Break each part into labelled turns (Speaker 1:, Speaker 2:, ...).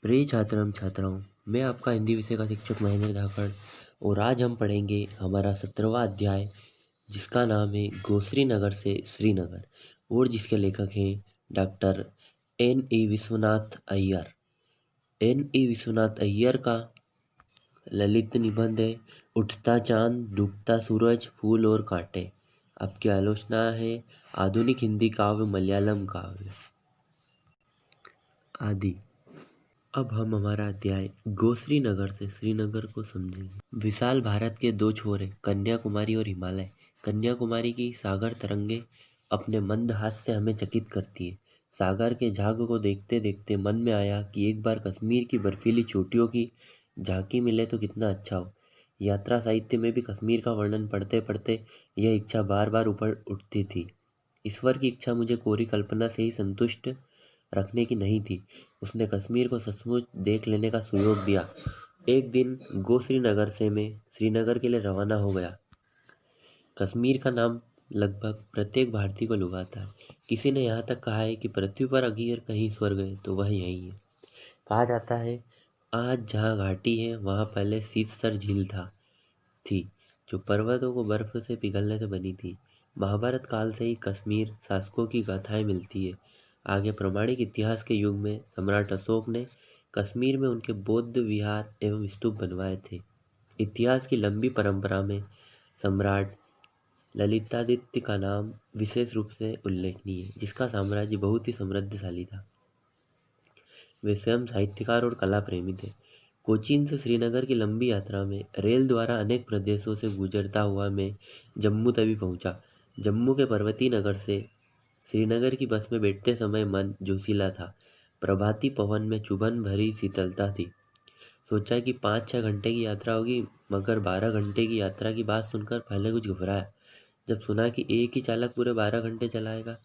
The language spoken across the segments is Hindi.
Speaker 1: प्रिय छात्रम छात्राओं, मैं आपका हिंदी विषय का शिक्षक महेंद्र धाकड़ और आज हम पढ़ेंगे हमारा 17वां अध्याय जिसका नाम है गोश्री नगर से श्रीनगर और जिसके लेखक हैं doctor N. E. Vishwanath Iyer. N. E. Vishwanath Iyer का ललित निबंध है उठता चांद डूबता सूरज फूल और कांटे। आपकी आलोचना है आधुनिक हिंदी काव्य मलयालम काव्य आदि। अब हम हमारा अध्याय गोश्री नगर से श्रीनगर को समझेंगे। विशाल भारत के दो छोर हैं, कन्याकुमारी और हिमालय। कन्याकुमारी की सागर तरंगे अपने मंद हास्य से हमें चकित करती है। सागर के झाग को देखते देखते मन में आया कि एक बार कश्मीर की बर्फीली चोटियों की झांकी मिले तो कितना अच्छा हो। यात्रा साहित्य में भी कश्मीर का वर्णन पढ़ते पढ़ते यह इच्छा बार बार ऊपर उठती थी। ईश्वर की इच्छा मुझे कोरी कल्पना से ही संतुष्ट रखने की नहीं थी। उसने कश्मीर को सचमुच देख लेने का सुयोग दिया। एक दिन श्रीनगर से मैं श्रीनगर के लिए रवाना हो गया। कश्मीर का नाम लगभग प्रत्येक भारतीय को लुभाता है। किसी ने यहाँ तक कहा है कि पृथ्वी पर अगर कहीं स्वर्ग है तो वह यही है। कहा जाता है आज जहाँ घाटी है वहाँ पहले शीतसर झील थी जो पर्वतों को बर्फ से पिघलने से बनी थी। महाभारत काल से ही कश्मीर शासकों की गाथाएं मिलती है। आगे प्रामाणिक इतिहास के युग में सम्राट अशोक ने कश्मीर में उनके बौद्ध विहार एवं स्तूप बनवाए थे। इतिहास की लंबी परंपरा में सम्राट ललितादित्य का नाम विशेष रूप से उल्लेखनीय है, जिसका साम्राज्य बहुत ही समृद्धशाली था। वे स्वयं साहित्यकार और कला प्रेमी थे। कोचीन से श्रीनगर की लंबी यात्रा में रेल द्वारा अनेक प्रदेशों से गुजरता हुआ मैं जम्मू तवी पहुंचा। जम्मू के पर्वतीय नगर से श्रीनगर की बस में बैठते समय मन जोशीला था। प्रभाती पवन में चुभन भरी शीतलता थी। सोचा कि 5-6 घंटे की यात्रा होगी, मगर 12 घंटे की यात्रा की बात सुनकर पहले कुछ घबराया। जब सुना कि एक ही चालक पूरे 12 घंटे चलाएगा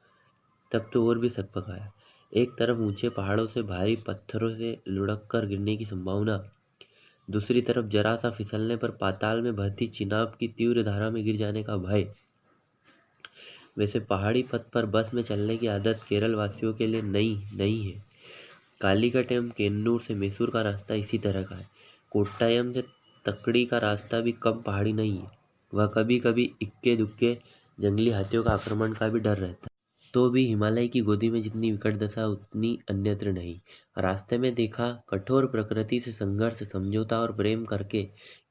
Speaker 1: तब तो और भी शक पकाया। एक तरफ ऊंचे पहाड़ों से भारी पत्थरों से लुढ़क कर गिरने की संभावना, दूसरी तरफ जरा सा फिसलने पर पाताल में बहती चिनाब की तीव्र धारा में गिर जाने का भय। वैसे पहाड़ी पथ पर बस में चलने की आदत केरल वासियों के लिए नई नहीं है। कालीकट एवं केन्नूर से मैसूर का रास्ता इसी तरह का है। कोट्टायम से तकड़ी का रास्ता भी कम पहाड़ी नहीं है। वह कभी कभी इक्के दुक्के जंगली हाथियों का आक्रमण का भी डर रहता है। तो भी हिमालय की गोदी में जितनी विकट दशा उतनी अन्यत्र नहीं। रास्ते में देखा कठोर प्रकृति से संघर्ष समझौता और प्रेम करके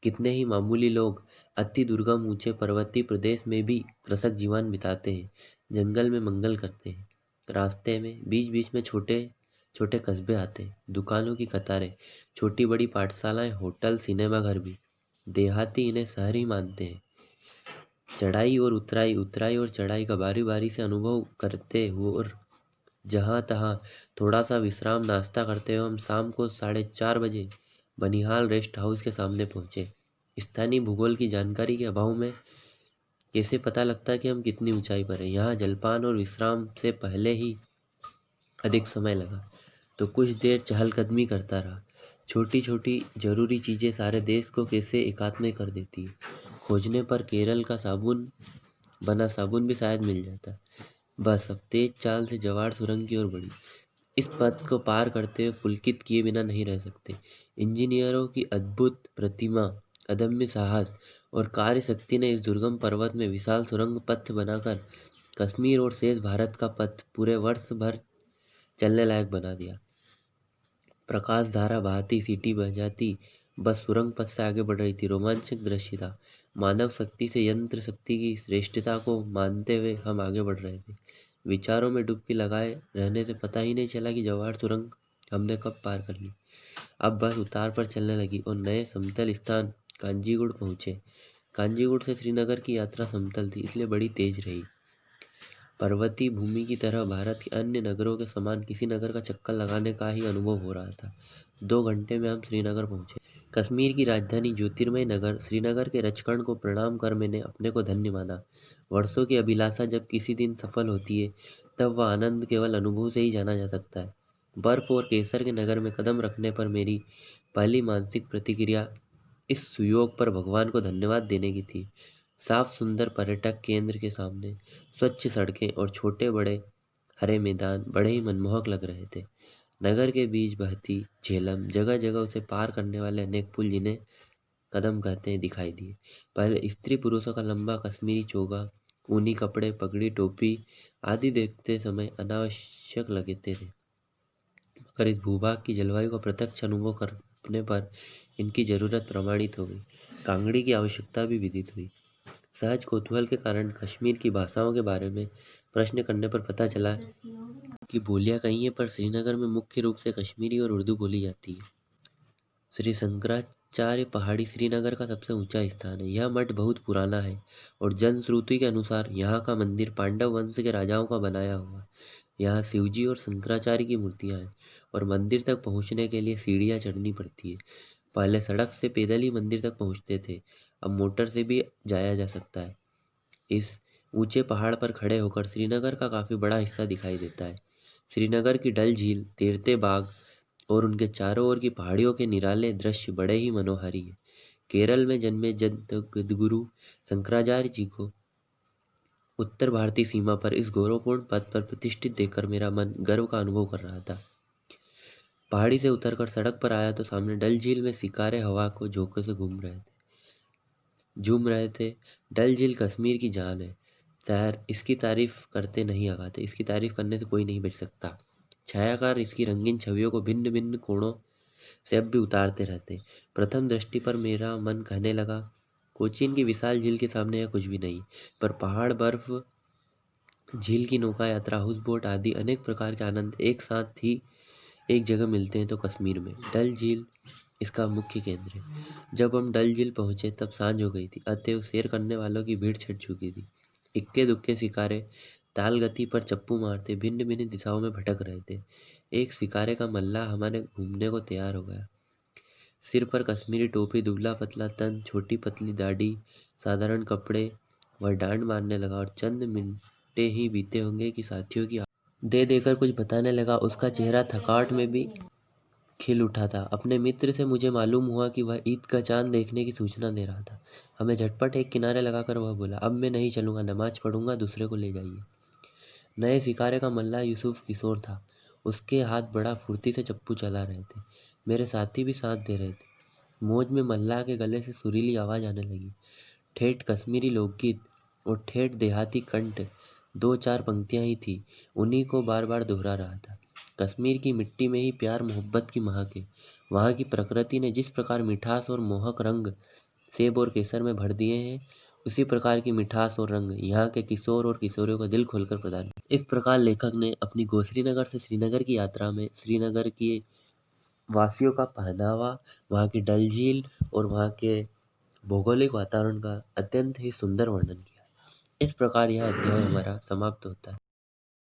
Speaker 1: कितने ही मामूली लोग अति दुर्गम ऊंचे पर्वतीय प्रदेश में भी कृषक जीवन बिताते हैं, जंगल में मंगल करते हैं। रास्ते में बीच बीच में छोटे छोटे कस्बे आते हैं, दुकानों की कतारें, छोटी बड़ी पाठशालाएं, होटल, सिनेमा घर भी। देहाती इन्हें शहर ही मानते हैं। चढ़ाई और उतराई, उतराई और चढ़ाई का बारी बारी से अनुभव करते हुए और जहाँ तहाँ थोड़ा सा विश्राम नाश्ता करते हुए हम शाम को 4:30 बजे बनिहाल रेस्ट हाउस के सामने पहुँचे। स्थानीय भूगोल की जानकारी के अभाव में कैसे पता लगता कि हम कितनी ऊंचाई पर हैं। यहाँ जलपान और विश्राम से पहले ही अधिक समय लगा तो कुछ देर चहलकदमी करता रहा। छोटी छोटी जरूरी चीज़ें सारे देश को कैसे एकात्म कर देती है। खोजने पर केरल का बना साबुन भी शायद मिल जाता। बस अब तेज चाल से जवाड़ सुरंग की ओर बढ़ी। इस पथ को पार करते हुए पुलकित किए बिना नहीं रह सकते। इंजीनियरों की अद्भुत प्रतिमा, अदम्य साहस और कार्य शक्ति ने इस दुर्गम पर्वत में विशाल सुरंग पथ बनाकर कश्मीर और शेष भारत का पथ पूरे वर्ष भर चलने लायक बना दिया। प्रकाश धारा बहाती, सीटी बजाती बस सुरंग पथ से आगे बढ़ रही थी। रोमांचक दृश्य था। मानव शक्ति से यंत्र शक्ति की श्रेष्ठता को मानते हुए हम आगे बढ़ रहे थे। विचारों में डुबकी लगाए रहने से पता ही नहीं चला कि जवाहर सुरंग हमने कब पार कर ली। अब बस उतार पर चलने लगी और नए समतल स्थान कांजीगुड़ पहुंचे। कांजीगुड़ से श्रीनगर की यात्रा समतल थी, इसलिए बड़ी तेज रही। पर्वतीय भूमि की तरह भारत के अन्य नगरों के समान किसी नगर का चक्कर लगाने का ही अनुभव हो रहा था। 2 घंटे में हम श्रीनगर पहुंचे। कश्मीर की राजधानी ज्योतिर्मय नगर श्रीनगर के रचकण को प्रणाम कर मैंने अपने को धन्य माना। वर्षों की अभिलाषा जब किसी दिन सफल होती है तब वह आनंद केवल अनुभव से ही जाना जा सकता है। बर्फ और केसर के नगर में कदम रखने पर मेरी पहली मानसिक प्रतिक्रिया इस सुयोग पर भगवान को धन्यवाद देने की थी। साफ सुंदर पर्यटक केंद्र के सामने स्वच्छ सड़कें और छोटे बड़े हरे मैदान बड़े ही मनमोहक लग रहे थे। नगर के बीच बहती झेलम, जगह जगह उसे पार करने वाले अनेक पुल जिन्हें कदम कहते हैं दिखाई दिए। पहले स्त्री पुरुषों का लंबा कश्मीरी चोगा, ऊनी कपड़े, पगड़ी, टोपी आदि देखते समय अनावश्यक लगते थे, मगर इस भूभाग की जलवायु का प्रत्यक्ष अनुभव करने पर इनकी जरूरत प्रमाणित हो गई। कांगड़ी की आवश्यकता भी विदित हुई। सहज कौतूहल के कारण कश्मीर की भाषाओं के बारे में प्रश्न करने पर पता चला कि बोलियां कई हैं, पर श्रीनगर में मुख्य रूप से कश्मीरी और उर्दू बोली जाती है। श्री शंकराचार्य पहाड़ी श्रीनगर का सबसे ऊंचा स्थान है। यह मठ बहुत पुराना है और जनश्रुति के अनुसार यहाँ का मंदिर पांडव वंश के राजाओं का बनाया हुआ है। यहाँ शिवजी और शंकराचार्य की मूर्तियाँ हैं और मंदिर तक पहुँचने के लिए सीढ़ियाँ चढ़नी पड़ती है। पहले सड़क से पैदल ही मंदिर तक पहुँचते थे, अब मोटर से भी जाया जा सकता है। इस ऊंचे पहाड़ पर खड़े होकर श्रीनगर का काफ़ी बड़ा हिस्सा दिखाई देता है। श्रीनगर की डल झील, तैरते बाग और उनके चारों ओर की पहाड़ियों के निराले दृश्य बड़े ही मनोहारी है। केरल में जन्मे जगद्गुरु शंकराचार्य जी को उत्तर भारतीय सीमा पर इस गौरवपूर्ण पद पर प्रतिष्ठित देखकर मेरा मन गर्व का अनुभव कर रहा था। पहाड़ी से उतरकर सड़क पर आया तो सामने डल झील में शिकारे हवा को झोंके से झूम रहे थे। डल झील कश्मीर की जान है। शायर इसकी तारीफ करते नहीं आगाते, इसकी तारीफ करने से कोई नहीं बच सकता। छायाकार इसकी रंगीन छवियों को भिन्न भिन्न कोणों से अब भी उतारते रहते। प्रथम दृष्टि पर मेरा मन कहने लगा, कोचीन की विशाल झील के सामने यह कुछ भी नहीं, पर पहाड़, बर्फ, झील की नौका यात्रा, हाउस बोट आदि अनेक प्रकार के आनंद एक साथ ही एक जगह मिलते हैं तो कश्मीर में डल झील इसका मुख्य केंद्र है। जब हम डल झील पहुंचे तब सांझ हो गई थी, अतएव सैर करने वालों की भीड़ छिड़ चुकी थी। इक्के दुक्के शिकारे ताल गति पर चप्पू मारते भिन्न भिन्न दिशाओं में भटक रहे थे। एक शिकारे का मल्लाह हमारे घूमने को तैयार हो गया। सिर पर कश्मीरी टोपी, दुबला पतला तन, छोटी पतली दाढ़ी, साधारण कपड़े, वह डांड मारने लगा और चंद मिनटे ही बीते होंगे कि साथियों की दे देकर कुछ बताने लगा। उसका चेहरा थकावट में भी खिल उठा था। अपने मित्र से मुझे मालूम हुआ कि वह ईद का चांद देखने की सूचना दे रहा था। हमें झटपट एक किनारे लगाकर वह बोला, अब मैं नहीं चलूंगा, नमाज पढ़ूंगा, दूसरे को ले जाइए। नए शिकारे का मल्लाह यूसुफ किशोर था। उसके हाथ बड़ा फुर्ती से चप्पू चला रहे थे। मेरे साथी भी साथ दे रहे थे। मौज में मल्लाह के गले से सुरीली आवाज़ आने लगी। ठेठ कश्मीरी लोकगीत और ठेठ देहाती कंठ, दो चार पंक्तियां ही थी, उन्हीं को बार बार दोहरा रहा था। कश्मीर की मिट्टी में ही प्यार मोहब्बत की महक है। वहाँ की प्रकृति ने जिस प्रकार मिठास और मोहक रंग सेब और केसर में भर दिए हैं, उसी प्रकार की मिठास और रंग यहाँ के किशोर और किशोरियों को दिल खोलकर प्रदान किया। इस प्रकार लेखक ने अपनी गोश्रीनगर से श्रीनगर की यात्रा में श्रीनगर के वासियों का पहनावा, वहाँ की डल झील और वहाँ के भौगोलिक वातावरण का अत्यंत ही सुंदर वर्णन किया। इस प्रकार यह अध्याय हमारा समाप्त होता है।